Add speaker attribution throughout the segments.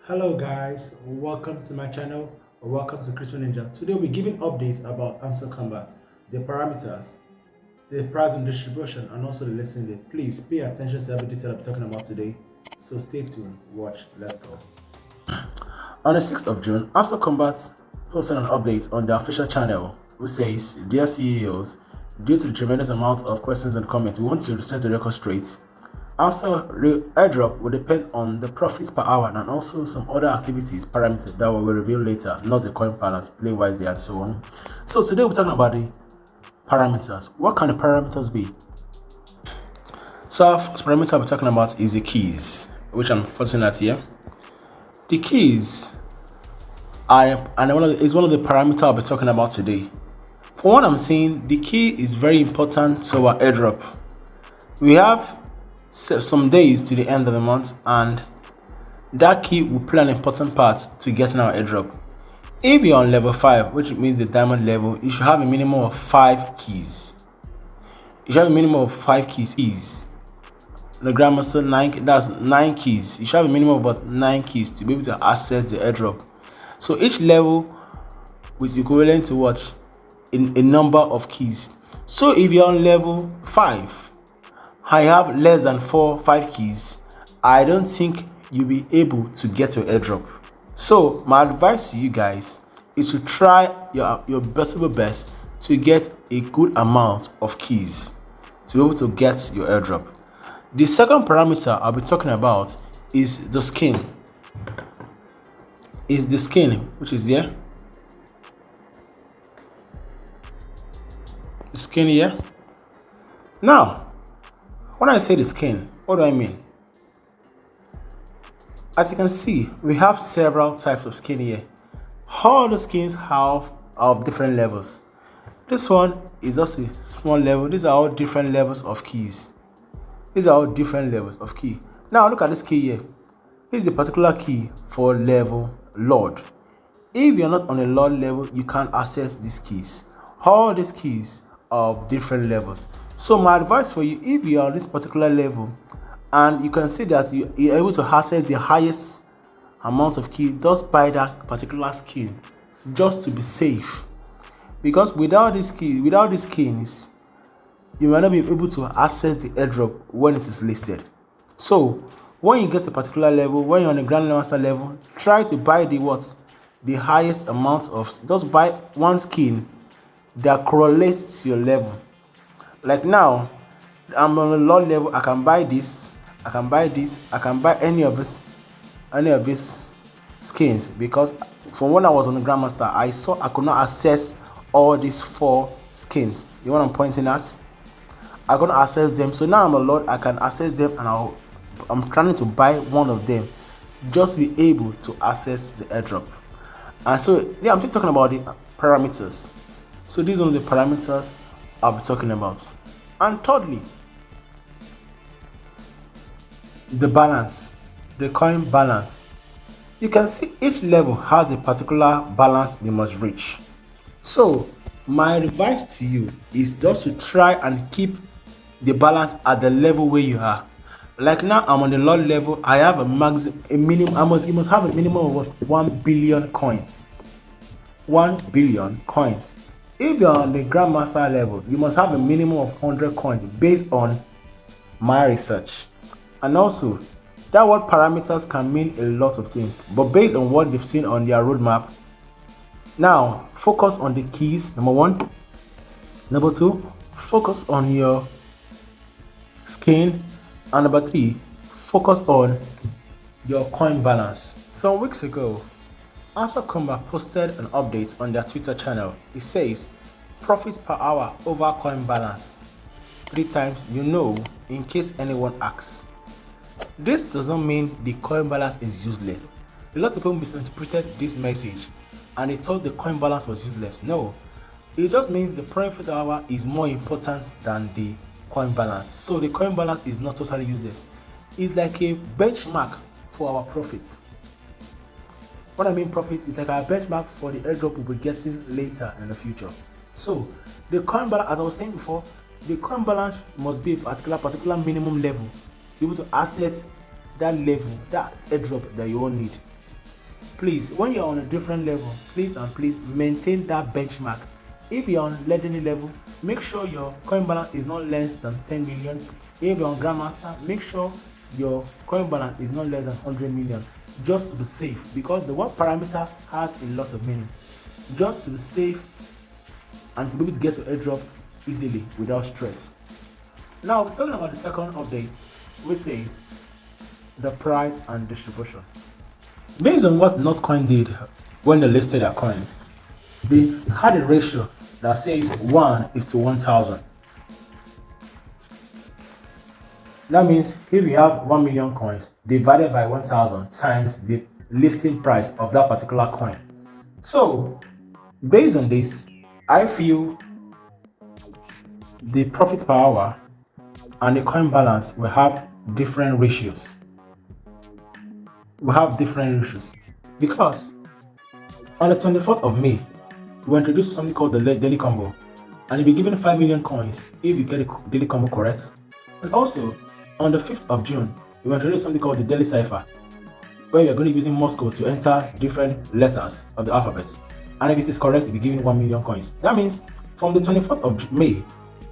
Speaker 1: Hello guys, welcome to my channel or welcome to Christian Ninja. Today we're giving updates about Hamster Kombat, the parameters, the price and distribution, and also the lesson day. Please pay attention to every detail I'm talking about today. So stay tuned, watch, let's go. On the 6th of June, Hamster Kombat posted an update on their official channel which says, Dear CEOs, due to the tremendous amount of questions and comments, we want to set the record straight. Also, the airdrop will depend on the profits per hour and also some other activities parameters that will be revealed later, not the coin balance, play wisely, and so on. So today we're talking about the parameters. What can the parameters be? So our first parameter we're talking about is the keys, which I'm pointing at here. The keys is one of the parameters I'll be talking about today. For what I'm saying, the key is very important to our airdrop. We have some days to the end of the month, and that key will play an important part to getting our airdrop. If you're on level 5, which means the diamond level, you should have a minimum of 5 keys. You should have a minimum of 5 keys. The Grandmaster 9, that's 9 keys. You should have a minimum of about 9 keys to be able to access the airdrop. So each level is equivalent to what? In a number of keys. So if you're on level 5, I have less than 5 keys, I don't think you'll be able to get your airdrop. So my advice to you guys is to try your best to get a good amount of keys to be able to get your airdrop. The second parameter I'll be talking about is the skin. Which is here. The skin here. Now, when I say the skin, what do I mean? As you can see, we have several types of skin here. All the skins have of different levels. This one is just a small level. These are all different levels of keys. Now look at this key here. This is a particular key for level Lord. If you're not on a Lord level, you can't access these keys. All these keys are of different levels. So my advice for you, if you are on this particular level and you can see that you're able to access the highest amount of key, just buy that particular skin just to be safe. Because without these skins, you might not be able to access the airdrop when it is listed. So when you get a particular level, when you're on the Grandmaster level, try to buy the highest amount of, just buy one skin that correlates to your level. Like now, I'm on a low level, I can buy this, I can buy any of these skins, because from when I was on the Grandmaster, I saw I could not access all these 4 skins. You know what I'm pointing at? I couldn't access them. So now I'm a Lord, I can access them, and I'm planning to buy one of them just to be able to access the airdrop. And so yeah, I'm still talking about the parameters. So these are the parameters I'll be talking about. And thirdly, the balance, the coin balance. You can see each level has a particular balance you must reach. So my advice to you is just to try and keep the balance at the level where you are. Like now, I'm on the Lord level. I have you must have a minimum of what? 1 billion coins. 1 billion coins. If you're on the Grandmaster level, you must have a minimum of 100 coins based on my research. And also, that word parameters can mean a lot of things, but based on what they've seen on their roadmap, now focus on the keys, number 1. Number 2, focus on your skin. And number 3, focus on your coin balance. Some weeks ago, Hamster Kombat posted an update on their Twitter channel. It says, profit per hour over coin balance. 3 times, in case anyone asks. This doesn't mean the coin balance is useless. A lot of people misinterpreted this message and they thought the coin balance was useless. No, it just means the profit per hour is more important than the coin balance. So the coin balance is not totally useless. It's like a benchmark for our profits. What I mean profit is like our benchmark for the airdrop we'll be getting later in the future. So the coin balance, as I was saying before, the coin balance must be a particular minimum level to be able to access that level, that airdrop that you all need. please, when you're on a different level, please and please maintain that benchmark. If you're on legendary level, make sure your coin balance is not less than 10 million. If you're on grandmaster, make sure your coin balance is not less than 100 million, just to be safe, because the word parameter has a lot of meaning. Just to be safe and to be able to get your airdrop easily without stress. Now, talking about the second update, which says the price and distribution. Based on what Notcoin did when they listed their coin, they had a ratio that says 1:1000. That means if you have 1 million coins divided by 1000 times the listing price of that particular coin. So, based on this, I feel the profit per hour and the coin balance will have different ratios. Because on the 24th of May, we introduced something called the daily combo, and you'll be given 5 million coins if you get the daily combo correct. And also, on the 5th of June, we introduced something called the daily cipher, where you're going to be using Morse code to enter different letters of the alphabet. And if it is correct, you'll be given 1 million coins. That means from the 24th of May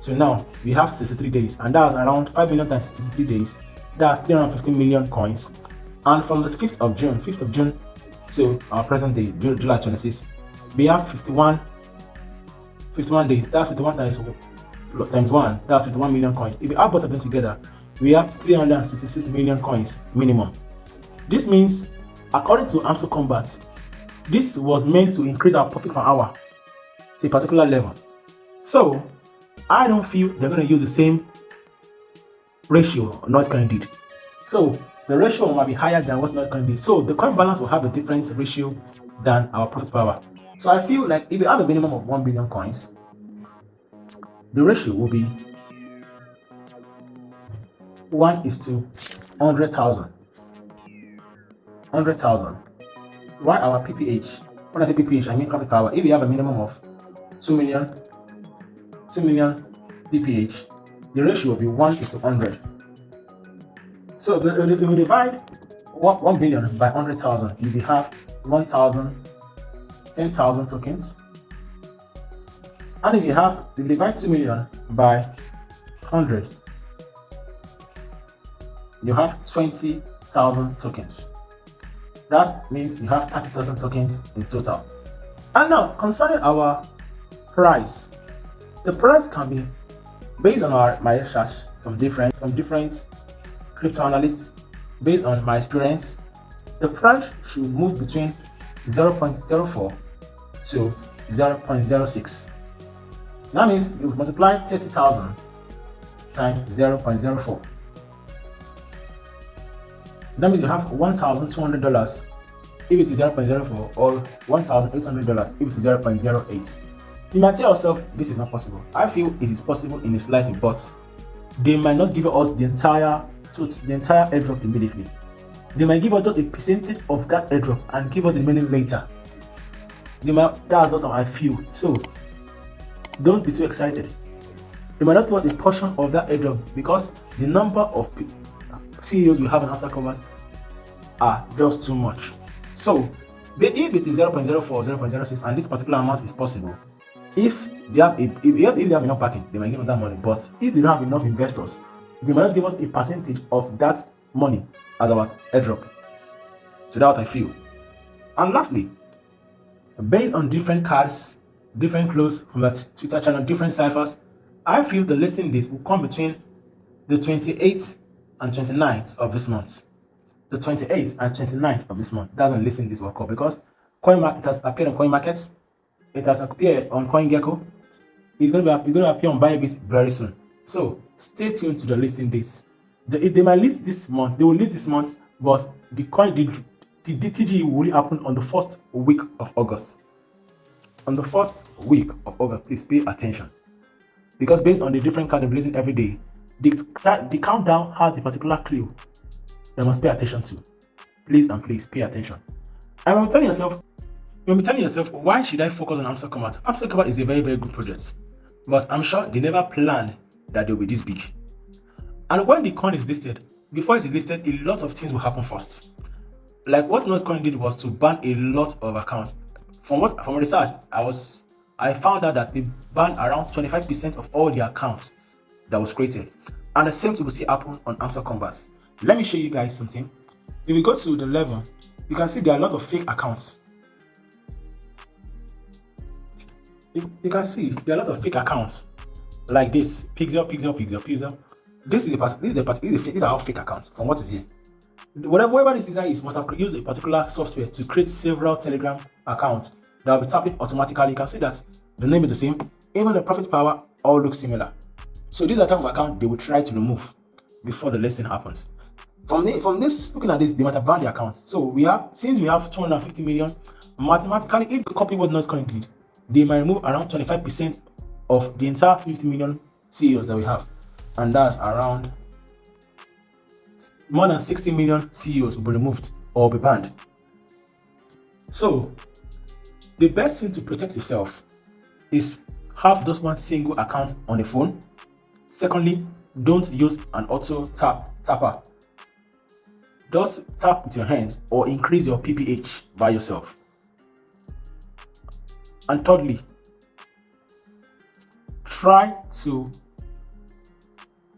Speaker 1: to now, we have 63 days, and that's around 5 million times 63 days. That's 350 million coins. And from the 5th of June to our present day, July 26th, we have 51 days. That's 51 times 1. That's 51 million coins. If we add both of them together, we have 366 million coins minimum. This means, according to Hamster Kombat, this was meant to increase our profit per hour to a particular level. So, I don't feel they're going to use the same ratio Notcoin did. So, the ratio might be higher than what Notcoin did. So, the coin balance will have a different ratio than our profit per hour. So, I feel like if you have a minimum of 1 billion coins, the ratio will be 1:100,000. 100,000. Why our PPH? When I say PPH, I mean profit per hour. If you have a minimum of 2 million PPH, the ratio will be 1:100. So if we divide 1 billion by 100,000, you will have 10,000 tokens. And if you divide 2 million by 100, you have 20,000 tokens. That means you have 30,000 tokens in total. And now, concerning our price, the price can be based on my research from different crypto analysts. Based on my experience, the price should move between 0.04 to 0.06. That means you multiply 30,000 times 0.04. That means you have $1,200 if it is 0.04, or $1,800 if it is 0.08. You might tell yourself this is not possible. I feel it is possible in a slightly, but they might not give us the entire airdrop immediately. They might give us just a percentage of that airdrop and give us the remaining later. That's just how I feel. So don't be too excited. They might just give us a portion of that airdrop, because the number of CEOs we have in Hamster Kombat are just too much. So, if it is 0.04, 0.06, and this particular amount is possible, if they have enough backing, they might give us that money. But if they don't have enough investors, they might just give us a percentage of that money as our airdrop. So that's what I feel. And lastly, based on different cards, different clothes from that Twitter channel, different ciphers, I feel the listing date will come between the 28th and 29th of this month. The 28th and 29th of this month. That's when listing this will occur, because it has appeared on CoinMarket, it has appeared on CoinGecko, it's going to appear on Bybit very soon. So stay tuned to the listing dates. They might list this month. They will list this month, but the TGE will only happen on the first week of August. On the first week of August, please pay attention, because based on the different cards they're releasing every day, the countdown has a particular clue that must pay attention to. Please and please pay attention. And you'll be telling yourself, why should I focus on Hamster Kombat? Hamster Kombat is a very, very good project, but I'm sure they never planned that they'll be this big. And when the coin is listed, before it is listed, a lot of things will happen first. Like what Noiscoin did was to ban a lot of accounts. From research, I found out that they banned around 25% of all the accounts that was created. And the same thing will see happen on Hamster Kombat. Let me show you guys something. If we go to the level, you can see there are a lot of fake accounts. You can see there are a lot of fake accounts like this. Pixel. These are all fake accounts from what is here. Whatever this user is must have used a particular software to create several Telegram accounts that will be tapping automatically. You can see that the name is the same, even the profit power all look similar. So these are the type of account they will try to remove before the lesson happens. From this, looking at this, they might have banned the account. So since we have 250 million, mathematically, if they copy what Noiscoin did, they might remove around 25% of the entire 50 million CEOs that we have, and that's around more than 60 million CEOs will be removed or be banned. So the best thing to protect yourself is have just one single account on the phone. Secondly, don't use an auto tapper. Just tap with your hands or increase your PPH by yourself. And thirdly, try to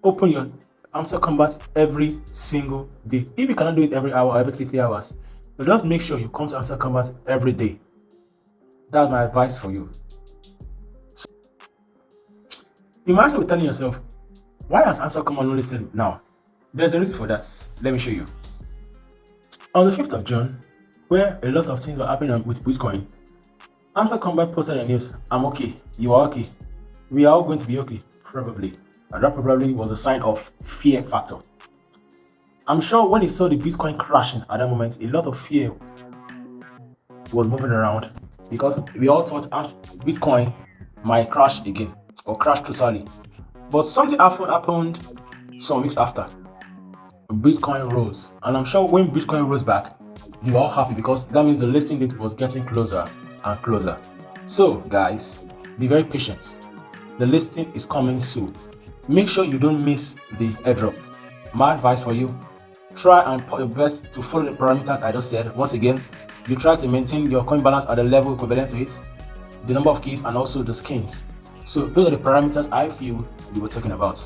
Speaker 1: open your Hamster Kombat every single day. If you cannot do it every hour, every 3 hours, but just make sure you come to Hamster Kombat every day. That's my advice for you. So, you might also be telling yourself, why has Hamster Kombat not listed now? There's a reason for that. Let me show you. On the 5th of June, where a lot of things were happening with Bitcoin, Hamster Kombat posted a news. I'm okay. You are okay. We are all going to be okay. Probably. And that probably was a sign of fear factor. I'm sure when he saw the Bitcoin crashing at that moment, a lot of fear was moving around because we all thought Bitcoin might crash again or crash totally. But something happened some weeks after. Bitcoin rose, and I'm sure when Bitcoin rose back, you were all happy because that means the listing date was getting closer and closer. So guys, be very patient. The listing is coming soon. Make sure you don't miss the airdrop. My advice for you, try and put your best to follow the parameters I just said. Once again, you try to maintain your coin balance at a level equivalent to it, the number of keys, and also the skins. So those are the parameters I feel we were talking about.